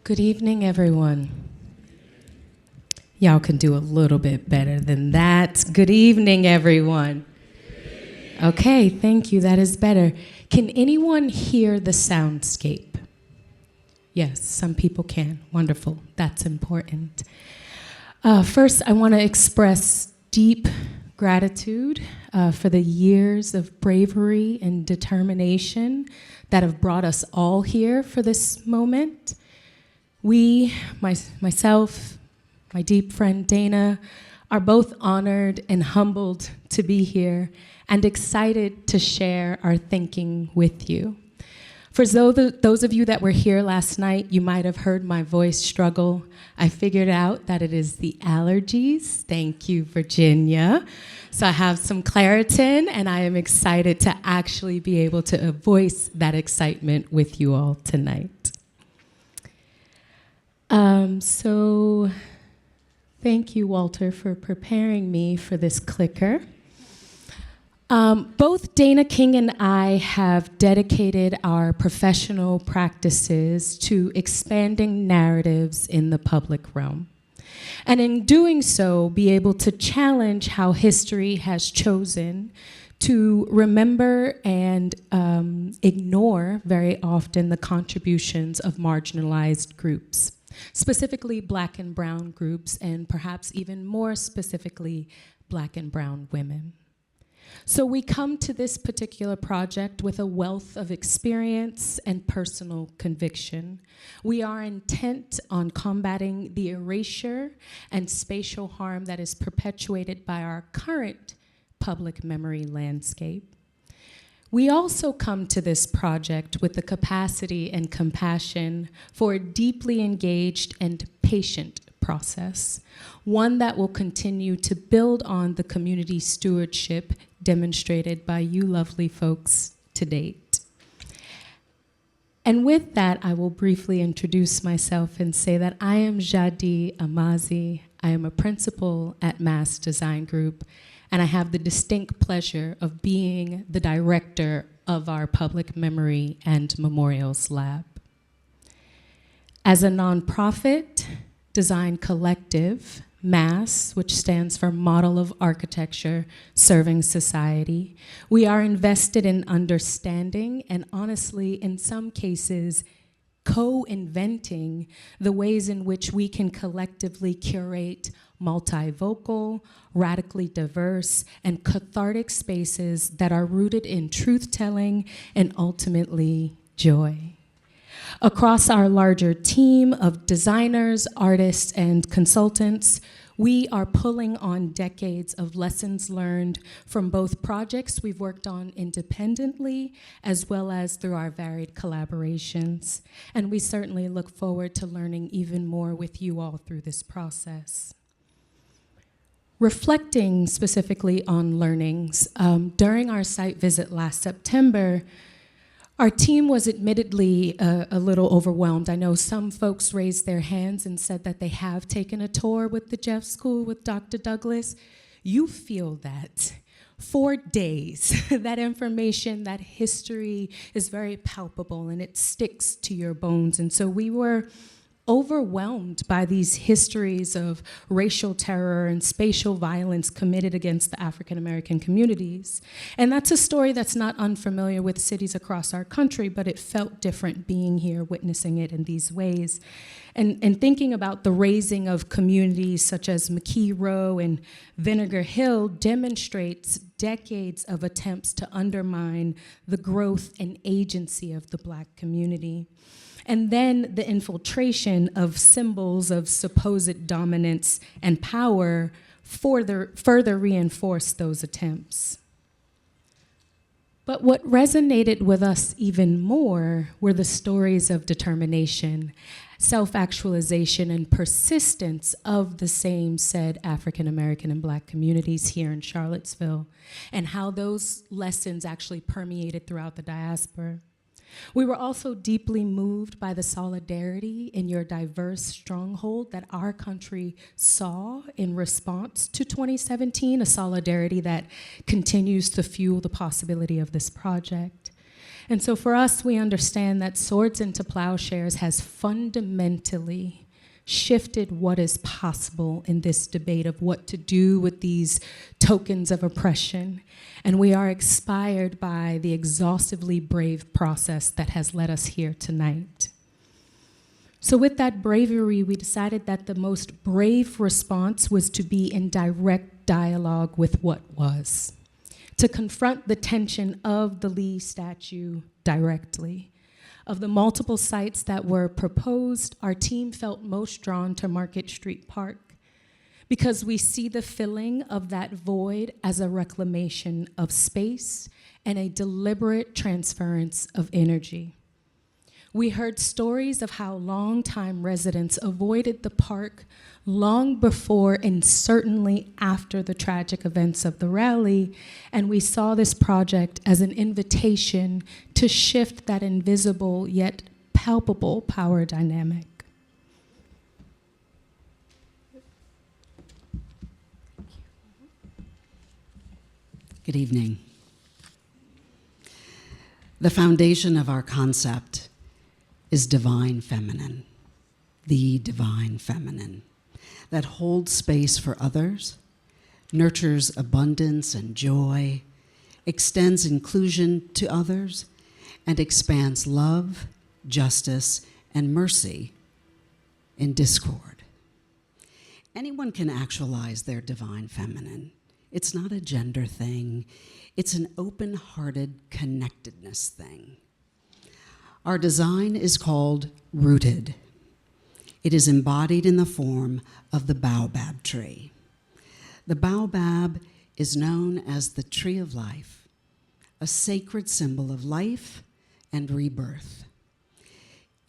Good evening, everyone. Y'all can do a little bit better than that. Good evening, everyone. Okay, thank you. That is better. Can anyone hear the soundscape? Yes, some people can. Wonderful. That's important. First, I want to express deep gratitude for the years of bravery and determination that have brought us all here for this moment. Myself, my deep friend Dana, are both honored and humbled to be here and excited to share our thinking with you. For those of you that were here last night, you might have heard my voice struggle. I figured out that it is the allergies. Thank you, Virginia. So I have some Claritin, and I am excited to actually be able to voice that excitement with you all tonight. So thank you, Walter, for preparing me for this clicker. Both Dana King and I have dedicated our professional practices to expanding narratives in the public realm. And in doing so, be able to challenge how history has chosen to remember and ignore very often the contributions of marginalized groups, specifically Black and brown groups, and perhaps even more specifically, Black and brown women. So we come to this particular project with a wealth of experience and personal conviction. We are intent on combating the erasure and spatial harm that is perpetuated by our current public memory landscape. We also come to this project with the capacity and compassion for a deeply engaged and patient process, one that will continue to build on the community stewardship demonstrated by you lovely folks to date. And with that, I will briefly introduce myself and say that I am Jadi Amazi. I am a principal at Mass Design Group, and I have the distinct pleasure of being the director of our Public Memory and Memorials Lab. As a nonprofit design collective, MASS, which stands for Model of Architecture Serving Society, we are invested in understanding and honestly, in some cases, co-inventing the ways in which we can collectively curate multivocal, radically diverse, and cathartic spaces that are rooted in truth-telling and ultimately joy. Across our larger team of designers, artists, and consultants, we are pulling on decades of lessons learned from both projects we've worked on independently as well as through our varied collaborations. And we certainly look forward to learning even more with you all through this process. Reflecting specifically on learnings, during our site visit last September, our team was admittedly a little overwhelmed. I know some folks raised their hands and said that they have taken a tour with the Jeff School with Dr. Douglas. You feel that for days. That information, that history is very palpable and it sticks to your bones. And so we were overwhelmed by these histories of racial terror and spatial violence committed against the African American communities. And that's a story that's not unfamiliar with cities across our country, but it felt different being here, witnessing it in these ways. And thinking about the raising of communities such as McKee Row and Vinegar Hill demonstrates decades of attempts to undermine the growth and agency of the Black community. And then the infiltration of symbols of supposed dominance and power further reinforce those attempts. But what resonated with us even more were the stories of determination, self-actualization, and persistence of the same said African American and Black communities here in Charlottesville, and how those lessons actually permeated throughout the diaspora. We were also deeply moved by the solidarity in your diverse stronghold that our country saw in response to 2017, a solidarity that continues to fuel the possibility of this project. And so for us, we understand that Swords into Plowshares has fundamentally shifted what is possible in this debate of what to do with these tokens of oppression. And we are inspired by the exhaustively brave process that has led us here tonight. So with that bravery, we decided that the most brave response was to be in direct dialogue with what was, to confront the tension of the Lee statue directly. Of the multiple sites that were proposed, our team felt most drawn to Market Street Park because we see the filling of that void as a reclamation of space and a deliberate transference of energy. We heard stories of how longtime residents avoided the park long before and certainly after the tragic events of the rally, and we saw this project as an invitation to shift that invisible yet palpable power dynamic. Good evening. The foundation of our concept is divine feminine, the divine feminine, that holds space for others, nurtures abundance and joy, extends inclusion to others, and expands love, justice, and mercy in discord. Anyone can actualize their divine feminine. It's not a gender thing. It's an open-hearted connectedness thing. Our design is called Rooted. It is embodied in the form of the baobab tree. The baobab is known as the tree of life, a sacred symbol of life and rebirth.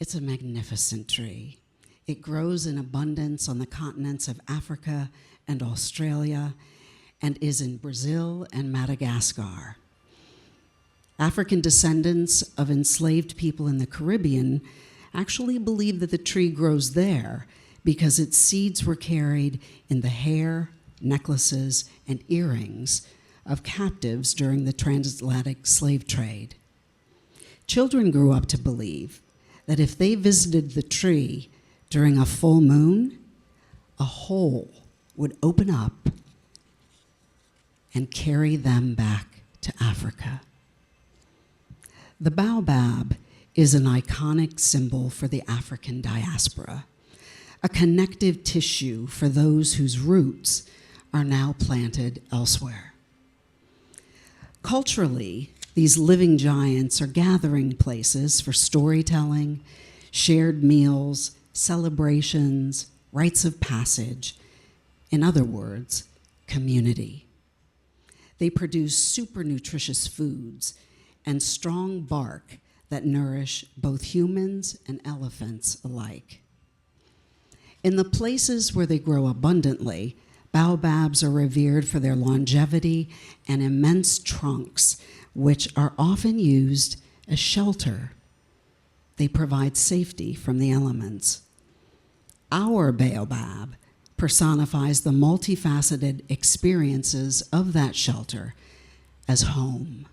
It's a magnificent tree. It grows in abundance on the continents of Africa and Australia and is in Brazil and Madagascar. African descendants of enslaved people in the Caribbean actually believe that the tree grows there because its seeds were carried in the hair, necklaces, and earrings of captives during the transatlantic slave trade. Children grew up to believe that if they visited the tree during a full moon, a hole would open up and carry them back to Africa. The baobab is an iconic symbol for the African diaspora, a connective tissue for those whose roots are now planted elsewhere. Culturally, these living giants are gathering places for storytelling, shared meals, celebrations, rites of passage, in other words, community. They produce super nutritious foods and strong bark that nourish both humans and elephants alike. In the places where they grow abundantly, baobabs are revered for their longevity and immense trunks, which are often used as shelter. They provide safety from the elements. Our baobab personifies the multifaceted experiences of that shelter as home.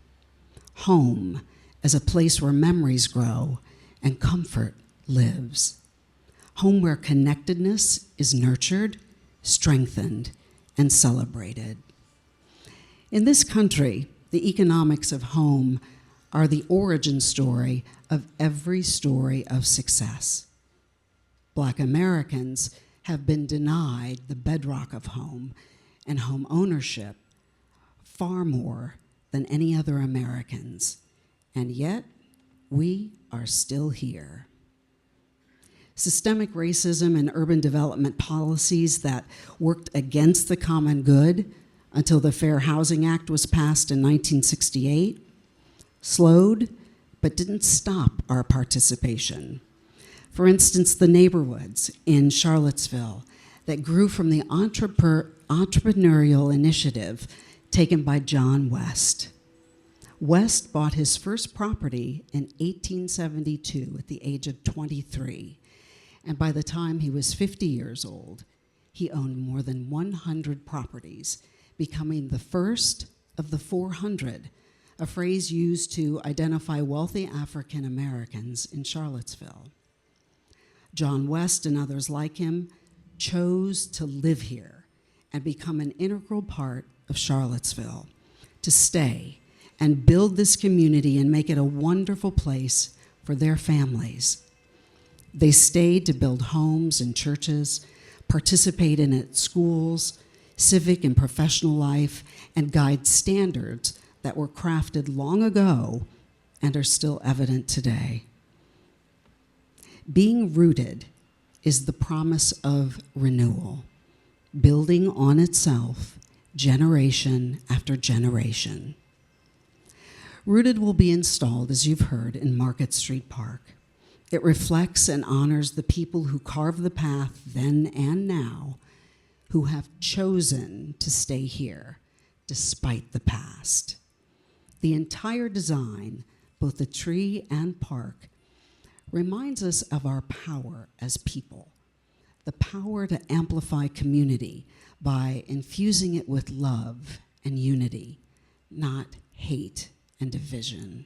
Home as a place where memories grow and comfort lives. Home where connectedness is nurtured, strengthened, and celebrated. In this country, the economics of home are the origin story of every story of success. Black Americans have been denied the bedrock of home and home ownership far more than any other Americans, and yet we are still here. Systemic racism and urban development policies that worked against the common good until the Fair Housing Act was passed in 1968 slowed but didn't stop our participation. For instance, the neighborhoods in Charlottesville that grew from the entrepreneurial initiative taken by John West. West bought his first property in 1872 at the age of 23, and by the time he was 50 years old, he owned more than 100 properties, becoming the first of the 400 a phrase used to identify wealthy African Americans in Charlottesville. John West and others like him chose to live here and become an integral part of Charlottesville, to stay and build this community and make it a wonderful place for their families. They stayed to build homes and churches, participate in its schools, civic and professional life, and guide standards that were crafted long ago and are still evident today. Being rooted is the promise of renewal, building on itself generation after generation. Rooted will be installed, as you've heard, in Market Street Park. It reflects and honors the people who carved the path then and now, who have chosen to stay here despite the past. The entire design, both the tree and park, reminds us of our power as people, the power to amplify community by infusing it with love and unity, not hate and division.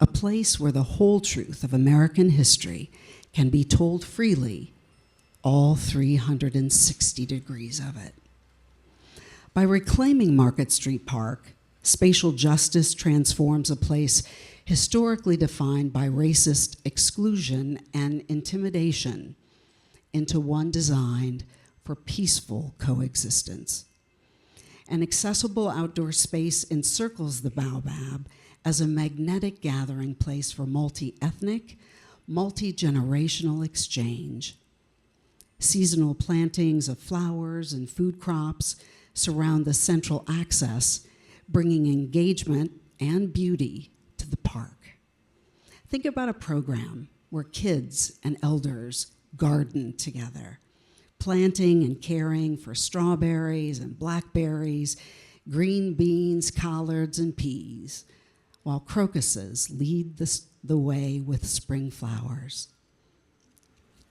A place where the whole truth of American history can be told freely, all 360 degrees of it. By reclaiming Market Street Park, spatial justice transforms a place historically defined by racist exclusion and intimidation into one designed for peaceful coexistence. An accessible outdoor space encircles the Baobab as a magnetic gathering place for multi-ethnic, multi-generational exchange. Seasonal plantings of flowers and food crops surround the central access, bringing engagement and beauty to the park. Think about a program where kids and elders garden together, planting and caring for strawberries and blackberries, green beans, collards, and peas, while crocuses lead the way with spring flowers.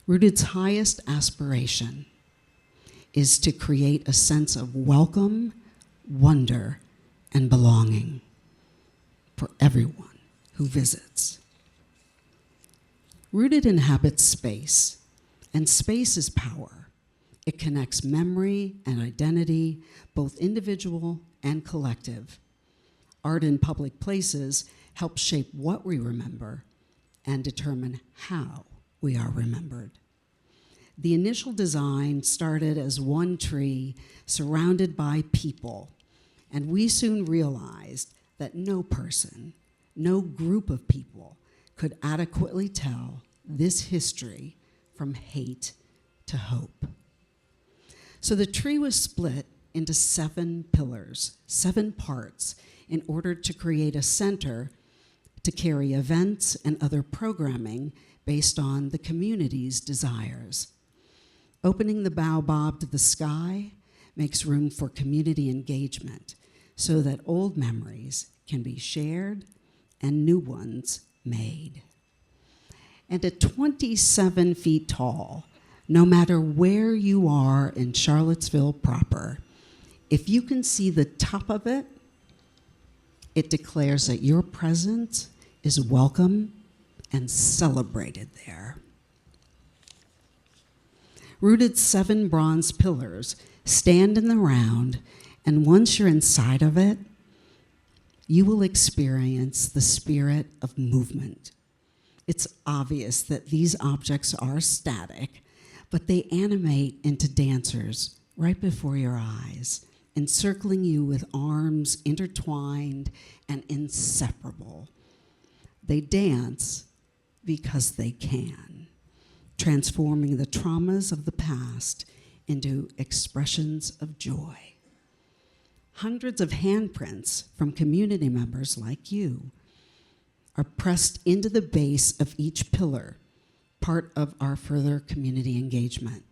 Rooted's highest aspiration is to create a sense of welcome, wonder, and belonging for everyone who visits. Rooted inhabits space, and space is power. It connects memory and identity, both individual and collective. Art in public places helps shape what we remember and determine how we are remembered. The initial design started as one tree surrounded by people, and we soon realized that no person, no group of people could adequately tell this history from hate to hope. So the tree was split into 7 pillars, 7 parts, in order to create a center to carry events and other programming based on the community's desires. Opening the baobab to the sky makes room for community engagement so that old memories can be shared and new ones made. And at 27 feet tall, no matter where you are in Charlottesville proper, if you can see the top of it, it declares that your presence is welcome and celebrated there. Rooted's 7 bronze pillars stand in the round, and once you're inside of it, you will experience the spirit of movement. It's obvious that these objects are static, but they animate into dancers right before your eyes, encircling you with arms intertwined and inseparable. They dance because they can, transforming the traumas of the past into expressions of joy. Hundreds of handprints from community members like you are pressed into the base of each pillar, part of our further community engagement.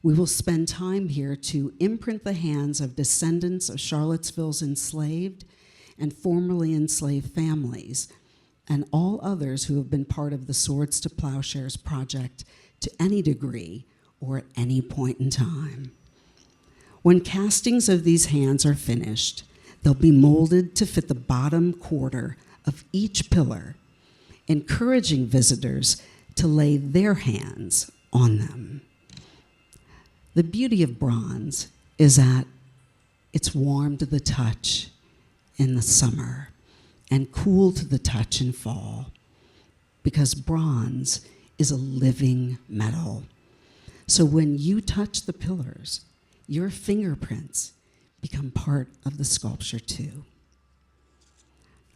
We will spend time here to imprint the hands of descendants of Charlottesville's enslaved and formerly enslaved families, and all others who have been part of the Swords to Plowshares project to any degree or at any point in time. When castings of these hands are finished, They'll be molded to fit the bottom quarter of each pillar, encouraging visitors to lay their hands on them. The beauty of bronze is that it's warm to the touch in the summer and cool to the touch in fall, because bronze is a living metal. So when you touch the pillars, your fingerprints become part of the sculpture too.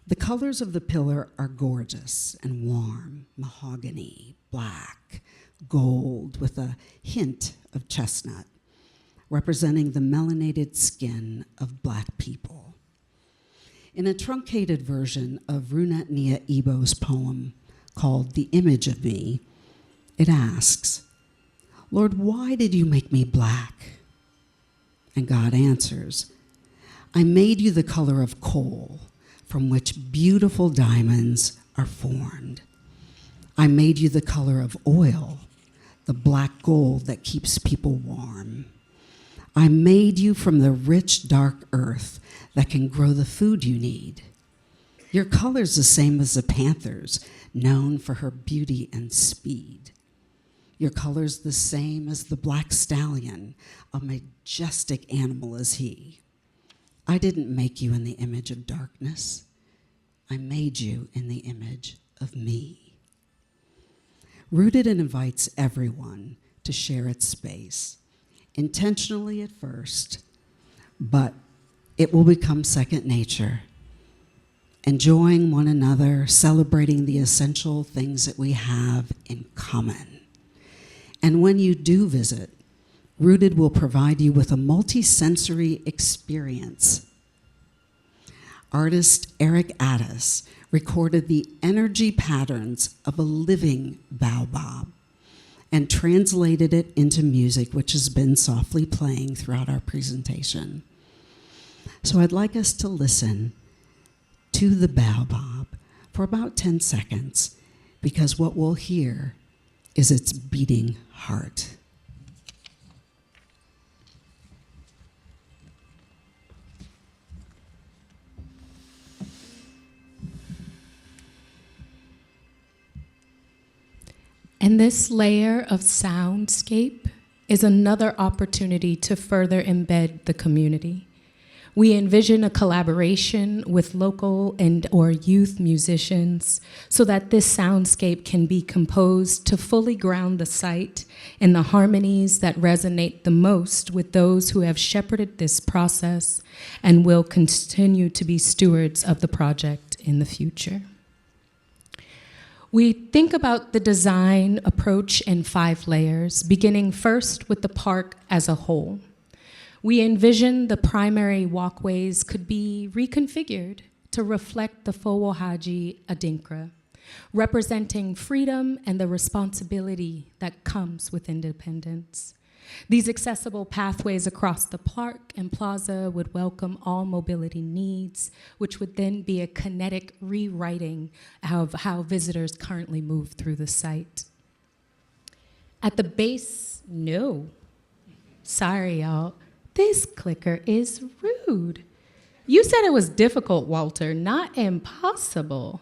The colors of the pillar are gorgeous and warm: mahogany, black, gold, with a hint of chestnut, representing the melanated skin of Black people. In a truncated version of Runat Nia Ibo's poem called The Image of Me, it asks, "Lord, why did you make me black?" And God answers, "I made you the color of coal, from which beautiful diamonds are formed. I made you the color of oil, the black gold that keeps people warm. I made you from the rich, dark earth that can grow the food you need. Your color's the same as the panther's, known for her beauty and speed. Your color's the same as the black stallion, a majestic animal as he. I didn't make you in the image of darkness. I made you in the image of me." Rooted invites everyone to share its space, intentionally at first, but it will become second nature, enjoying one another, celebrating the essential things that we have in common. And when you do visit, Rooted will provide you with a multi-sensory experience. Artist Eric Addis recorded the energy patterns of a living baobab and translated it into music, which has been softly playing throughout our presentation. So I'd like us to listen to the baobab for about 10 seconds, because what we'll hear is its beating heart. And this layer of soundscape is another opportunity to further embed the community. We envision a collaboration with local and or youth musicians so that this soundscape can be composed to fully ground the site in the harmonies that resonate the most with those who have shepherded this process and will continue to be stewards of the project in the future. We think about the design approach in 5 layers, beginning first with the park as a whole. We envision the primary walkways could be reconfigured to reflect the Fowohaji Adinkra, representing freedom and the responsibility that comes with independence. These accessible pathways across the park and plaza would welcome all mobility needs, which would then be a kinetic rewriting of how visitors currently move through the site. At the base, sorry y'all, this clicker is rude. You said it was difficult, Walter, not impossible.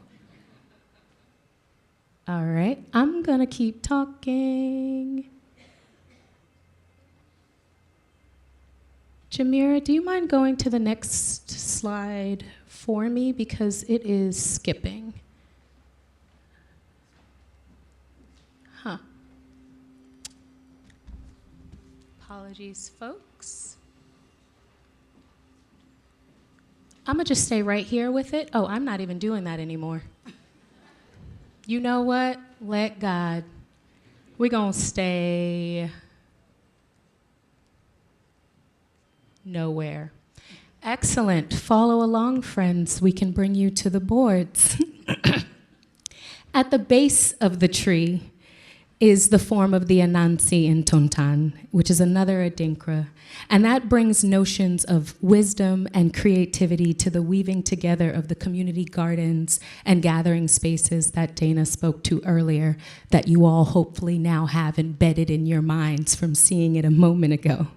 All right, I'm gonna keep talking. Jamira, do you mind going to the next slide for me, because it is skipping? Apologies, folks. I'm gonna just stay right here with it. Oh, I'm not even doing that anymore. You know what? Let God. We're gonna stay nowhere. Excellent. Follow along, friends. We can bring you to the boards. At the base of the tree is the form of the Anansi in Tontan, which is another Adinkra. And that brings notions of wisdom and creativity to the weaving together of the community gardens and gathering spaces that Dana spoke to earlier, that you all hopefully now have embedded in your minds from seeing it a moment ago.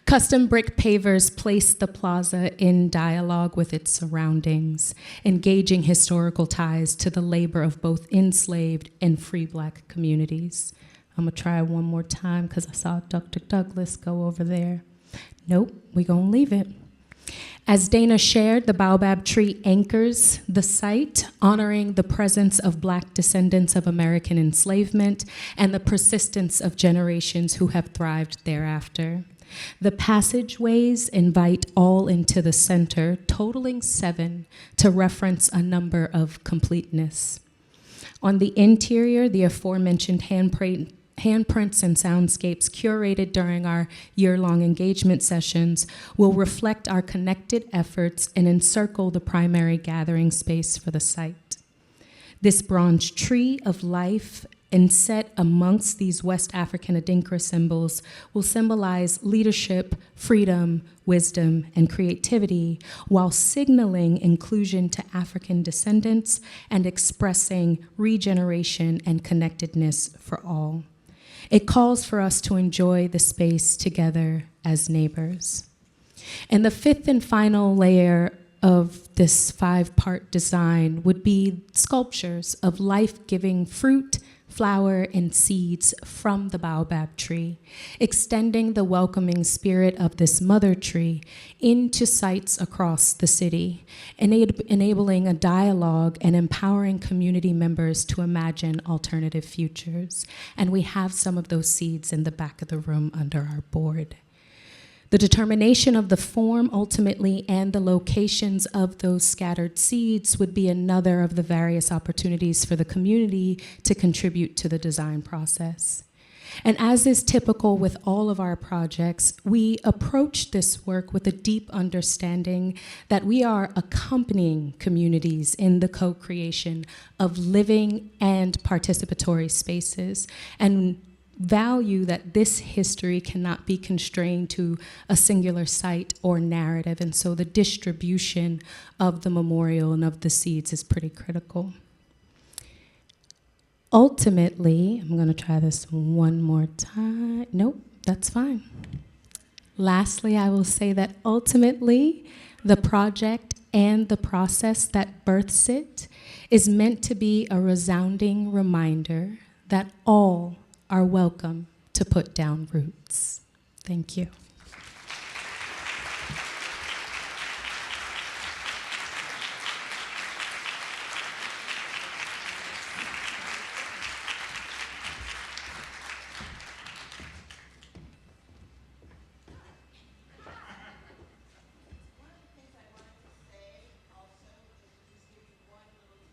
Custom brick pavers place the plaza in dialogue with its surroundings, engaging historical ties to the labor of both enslaved and free Black communities. I'm gonna try one more time because I saw Dr. Douglas go over there. Nope, we gonna leave it. As Dana shared, the baobab tree anchors the site, honoring the presence of Black descendants of American enslavement and the persistence of generations who have thrived thereafter. The passageways invite all into the center, totaling 7, to reference a number of completeness. On the interior, the aforementioned handprints and soundscapes curated during our year-long engagement sessions will reflect our connected efforts and encircle the primary gathering space for the site. This bronze tree of life inset amongst these West African Adinkra symbols will symbolize leadership, freedom, wisdom, and creativity, while signaling inclusion to African descendants and expressing regeneration and connectedness for all. It calls for us to enjoy the space together as neighbors. And the 5th and final layer of this 5-part design would be sculptures of life-giving fruit, flower, and seeds from the baobab tree, extending the welcoming spirit of this mother tree into sites across the city, enabling a dialogue and empowering community members to imagine alternative futures. And we have some of those seeds in the back of the room under our board. The determination of the form ultimately and the locations of those scattered seeds would be another of the various opportunities for the community to contribute to the design process. And as is typical with all of our projects, we approach this work with a deep understanding that we are accompanying communities in the co-creation of living and participatory spaces, and value that this history cannot be constrained to a singular site or narrative, and so the distribution of the memorial and of the seeds is pretty critical. Ultimately, I'm going to try this one more time. Nope, that's fine. Lastly, I will say that ultimately, the project and the process that births it is meant to be a resounding reminder that all are welcome to put down roots. Thank you.